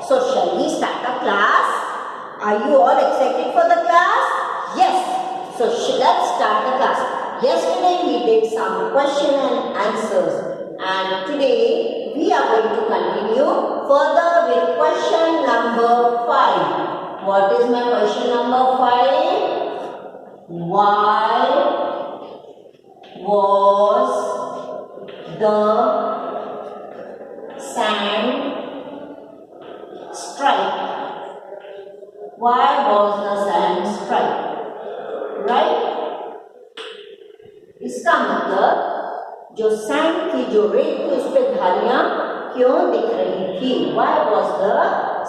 So shall we start the class? Are you all excited for the class? Yes. So let's start the class. Yesterday we did some question and answers, and today we are going to continue further with question number 5. What is my question number 5? Why was the sand striped? Why was the sand striped? Right? इसका मतलब जो sand थी, जो रेत थी, उस पे धारियां क्यों दिख रही थी? Why was the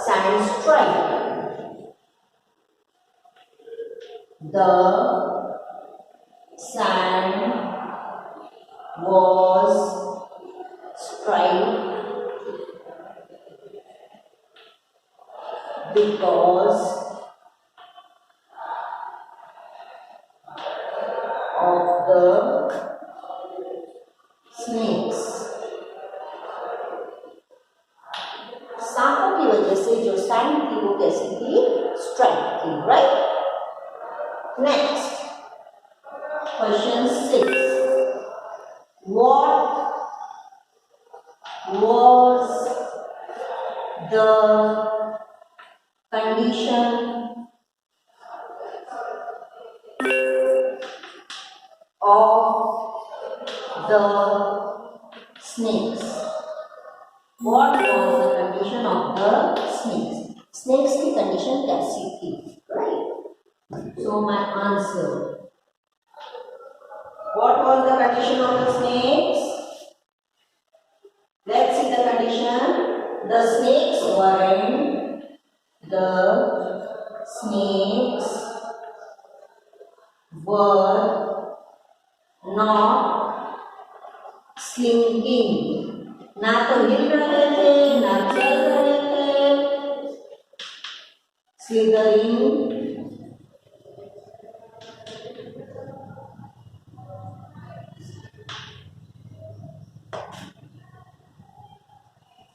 sand striped? The sand was striped because of the snakes. सांपों की वजह से जो सैंड थी वो कैसी थी? स्ट्राइप थी. Right? Next question 6. What was the condition of the snakes? What was the condition of the snakes? Snakes की condition कैसी थी? Right? So my answer. What was the condition of the snakes? Let's see the condition. The snakes were not slinking. ना तो हिल रहे थे, ना चल रहे थे. Slithering,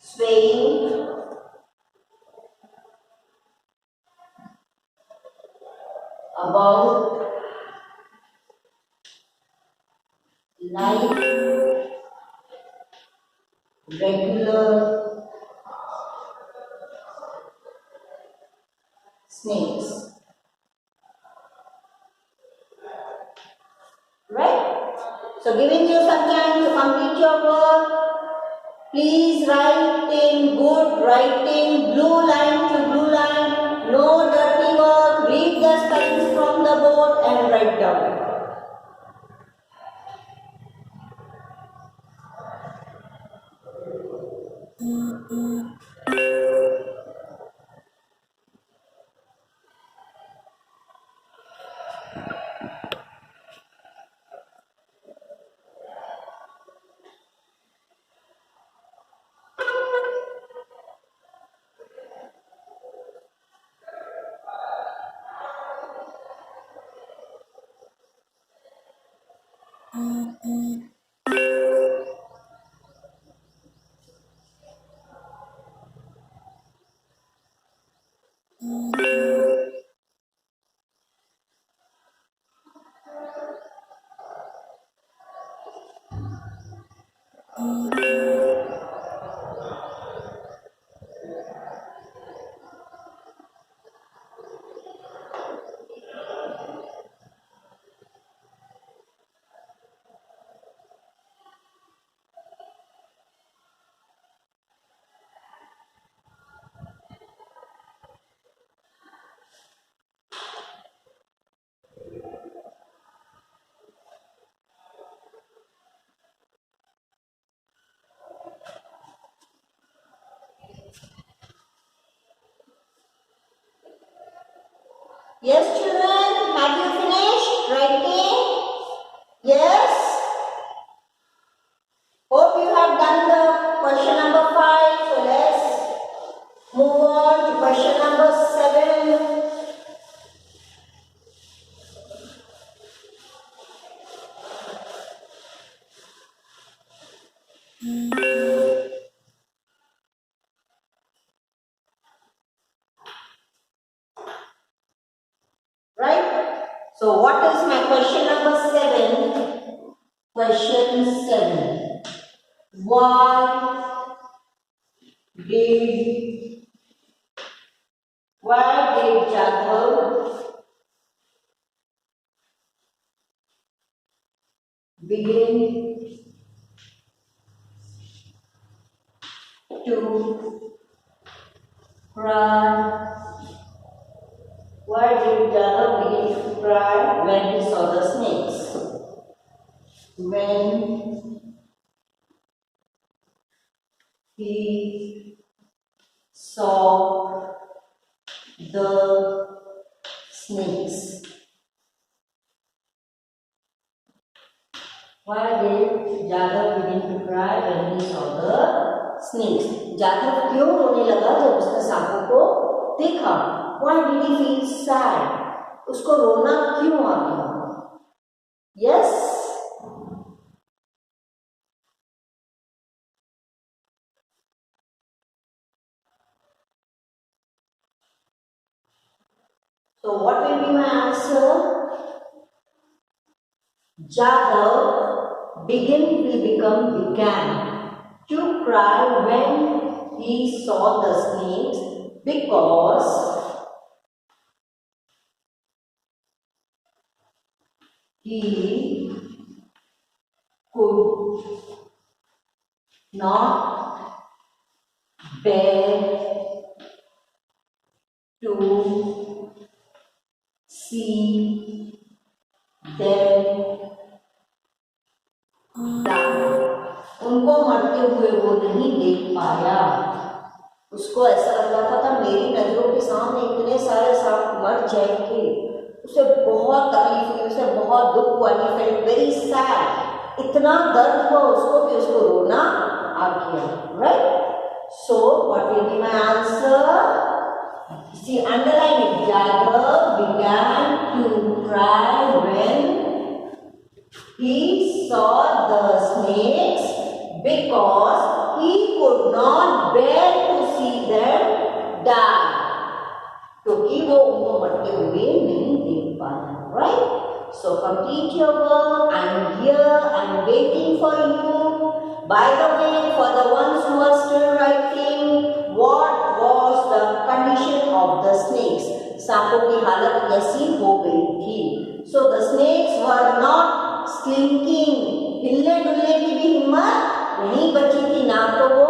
swaying, about, like regular snakes. Right? So giving you some time to complete your work. Please write in good writing, blue line to blue line. No dirty work. Read the spellings from the board and write down. Yes, children, have you finished writing? Yes? Hope you have done the question number 5. So let's move on to question number 7. So what is my question number 7? Question 7. Why did Jadhav begin to cry? Why did Jadhav begin to cry when he saw the snakes? When he saw the snakes. Why did Jadhav begin to cry when he saw the snakes? Jadhav क्यों रोने लगा जब उसने सांपों को देखा? Why did he feel sad? उसको रोना क्यों आ गया? Yes? So what will be my answer? Jadhav began to cry when he saw the snakes because he could not bear to see them die. उनको मरते हुए वो नहीं देख पाया. उसको ऐसा लग रहा था मेरी नजरों के सामने इतने सारे सांप मर जाएंगे. उसे बहुत तकलीफ हुई, उसे बहुत दुख हुआ. He felt very sad. इतना दर्द हुआ उसको कि उसको रोना आ गया. Right? So what will be my answer? See, underline it. Jadhav began to cry when he saw the snakes because he could not bear to see them die. क्योंकि वो उनको मरते हुए नहीं देख पाया. Right? So complete your work. I am here. I am waiting for you. By the way, for the ones who are still writing, what was the condition of the snakes? सांपों की हालत ऐसी हो गई थी. So the snakes were not slinking. हिलने डुलने की भी हिम्मत नहीं बची थी. ना तो वो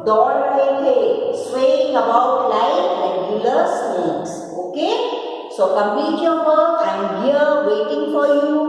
दौड़ रहे थे. Swaying about like regular snakes. Okay? So complete your work. I am here waiting for you.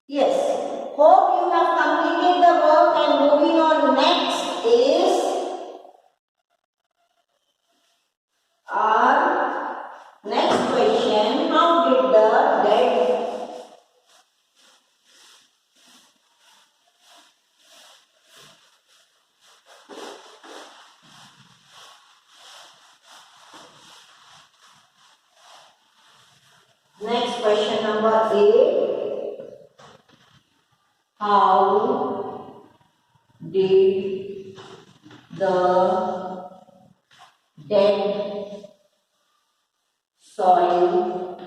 Yes. Hope you have completed the work, and moving on next is our next question. How did the dead Next question number 8. How did the dead soil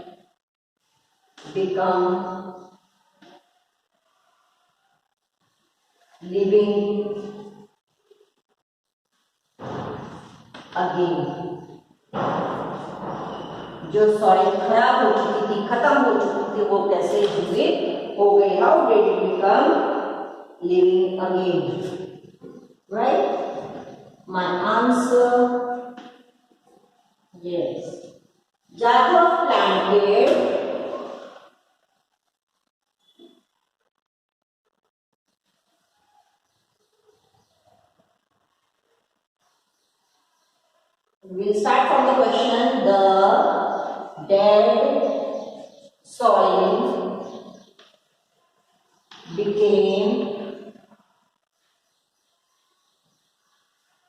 become living again? जो soil खराब हो चुकी थी, खत्म हो चुकी थी, वो कैसे जीवित हो गई? How did it become living again? Right, my answer yes. Jacob planted we'll start from the question. The dead soil became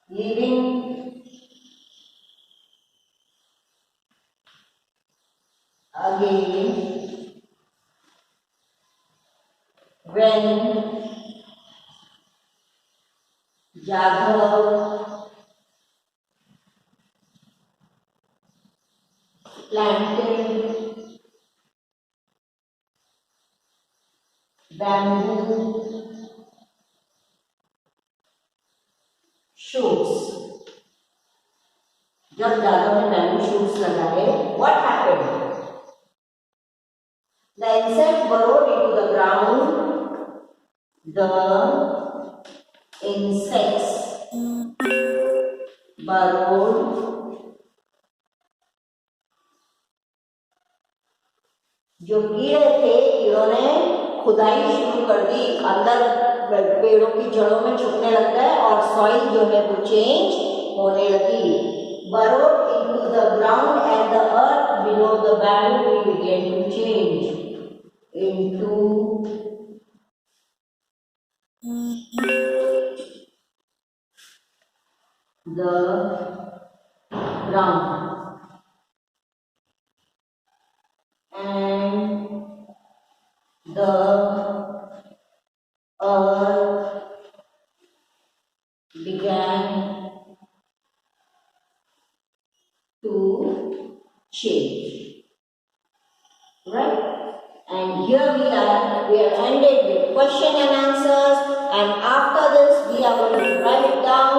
living again when Jacob planted bamboo shoots. जब जादव ने बैम्बू शूट्स लगाए, what happened? The insect burrowed into the ground. The insects burrowed. जो कीड़े थे, कीड़ों ने खुदाई शुरू कर दी, अंदर पेड़ों की जड़ों में छुपने लग गए और सॉइल जो है वो चेंज होने लगी. Burrowed into the ground and the earth below the bamboo tree began to change into the ground, and the earth began to change. Right? And here we are ended with question and answers, and after this we are going to write down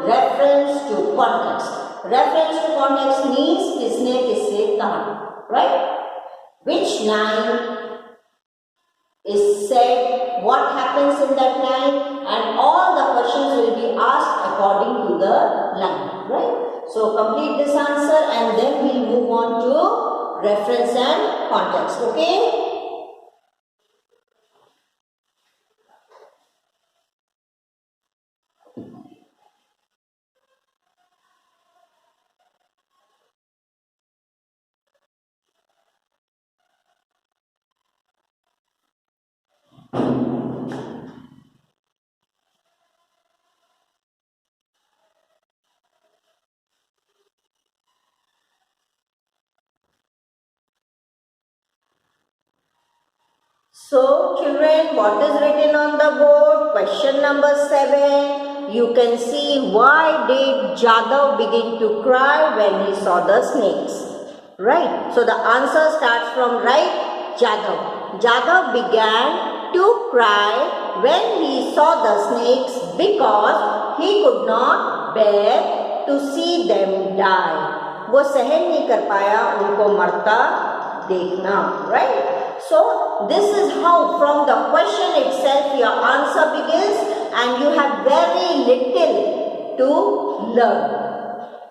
reference to context. Reference to context means किसने किससे कहा, right? Which line is said, what happens in that line, and all the questions will be asked according to the line, right? So complete this answer and then we'll move on to reference and context, okay? So children, what is written on the board? Question number 7. You can see, why did Jadhav begin to cry when he saw the snakes? Right. So the answer starts from right. Jadhav. Jadhav began to cry when he saw the snakes because he could not bear to see them die. वो सहन नहीं कर पाया उनको मरता देखना, right? So this is how from the question itself your answer begins and you have very little to learn.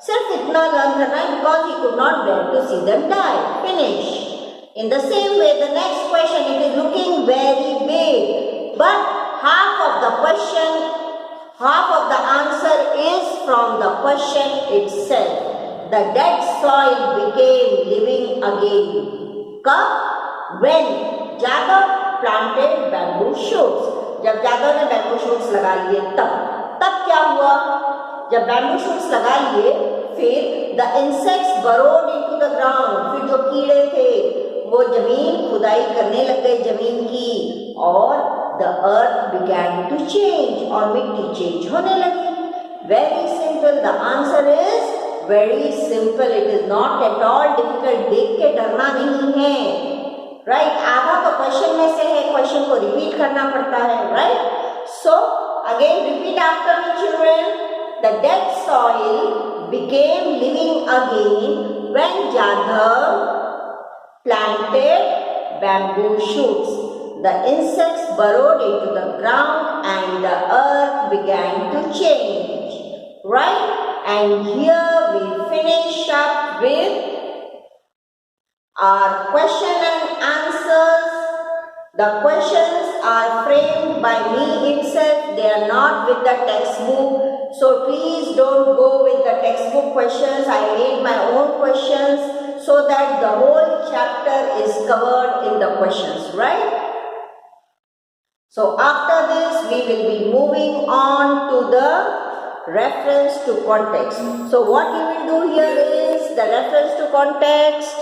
सिर्फ इतना learn करना है because he could not bear to see them die. Finish. In the same way, the next question, it is looking very big, but half of the question, half of the answer is from the question itself. The dead soil became living again. कब? When Jadhav planted bamboo shoots. जब जादव ने bamboo shoots लगा लिए तब क्या हुआ? जब bamboo shoots लगा लिए, फिर the insects burrowed into the ground. फिर जो कीड़े थे वो जमीन खुदाई करने लग गए जमीन की और the earth began to change और मिट्टी change होने लगी. Very simple. The answer is very simple. It is not at all difficult. देख के डरना नहीं है, right? आधा तो क्वेश्चन में से है, क्वेश्चन को रिपीट करना पड़ता है, right? So again repeat after me, children. The dead soil became living again when Jadhav planted bamboo shoots. The insects burrowed into the ground and the earth began to change, right? And here we finish up with our question and answers. The questions are framed by me itself. They are not with the textbook. So please don't go with the textbook questions. I made my own questions so that the whole chapter is covered in the questions, right? So after this, we will be moving on to the reference to context. So what you will do here is the reference to context.